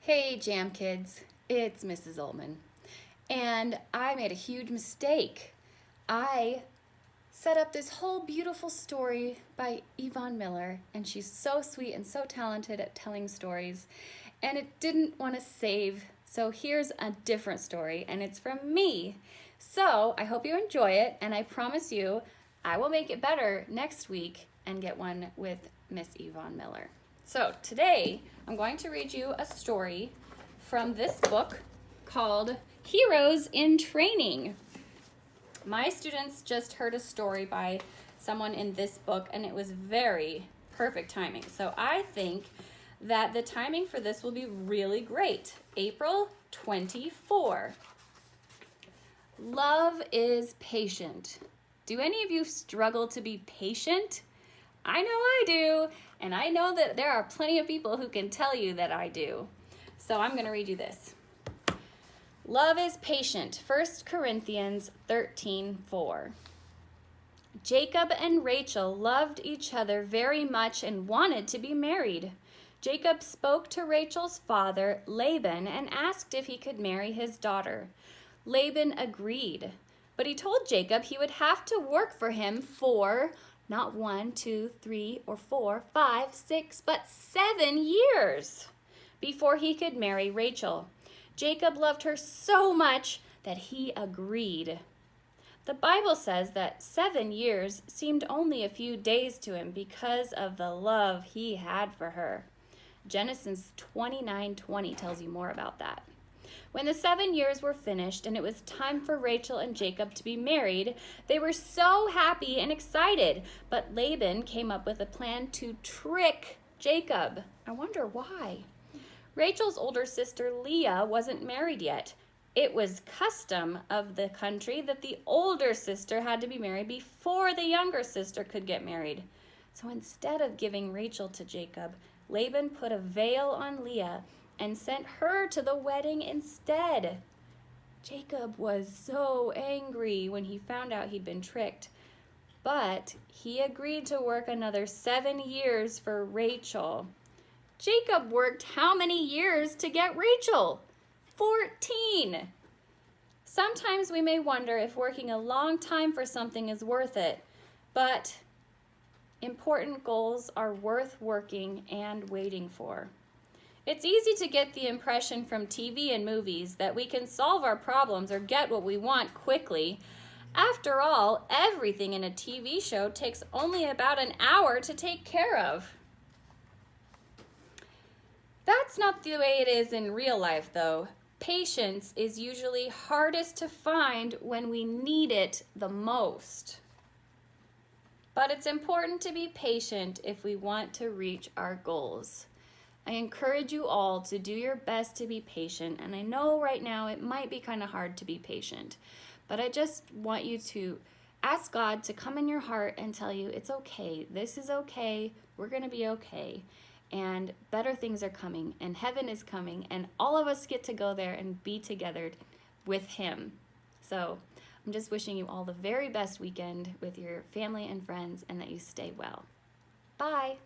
Hey Jam Kids, it's Mrs. Oltman, and I made a huge mistake. I set up this whole beautiful story by Yvonne Miller, and she's so sweet and so talented at telling stories, and it didn't want to save, so here's a different story, and it's from me. So I hope you enjoy it, and I promise you I will make it better next week and get one with Miss Yvonne Miller. So today I'm going to read you a story from this book called Heroes in Training. My students just heard a story by someone in this book, and it was very perfect timing. So I think that the timing for this will be really great. April 24. Love is patient. Do any of you struggle to be patient? I know I do, and I know that there are plenty of people who can tell you that I do. So I'm going to read you this. Love is patient, 1 Corinthians 13:4. Jacob and Rachel loved each other very much and wanted to be married. Jacob spoke to Rachel's father, Laban, and asked if he could marry his daughter. Laban agreed, but he told Jacob he would have to work for him for not 1, 2, 3, or 4, 5, 6, but 7 years before he could marry Rachel. Jacob loved her so much that he agreed. The Bible says that 7 years seemed only a few days to him because of the love he had for her. Genesis 29:20 tells you more about that. When the 7 years were finished and it was time for Rachel and Jacob to be married, they were so happy and excited. But Laban came up with a plan to trick Jacob. I wonder why. Rachel's older sister Leah wasn't married yet. It was custom of the country that the older sister had to be married before the younger sister could get married. So instead of giving Rachel to Jacob, Laban put a veil on Leah and sent her to the wedding instead. Jacob was so angry when he found out he'd been tricked, but he agreed to work another 7 years for Rachel. Jacob worked how many years to get Rachel? 14. Sometimes we may wonder if working a long time for something is worth it, but important goals are worth working and waiting for. It's easy to get the impression from TV and movies that we can solve our problems or get what we want quickly. After all, everything in a TV show takes only about an hour to take care of. That's not the way it is in real life, though. Patience is usually hardest to find when we need it the most. But it's important to be patient if we want to reach our goals. I encourage you all to do your best to be patient, and I know right now it might be kind of hard to be patient, but I just want you to ask God to come in your heart and tell you it's okay, this is okay, we're going to be okay, and better things are coming, and heaven is coming, and all of us get to go there and be together with Him. So I'm just wishing you all the very best weekend with your family and friends, and that you stay well. Bye!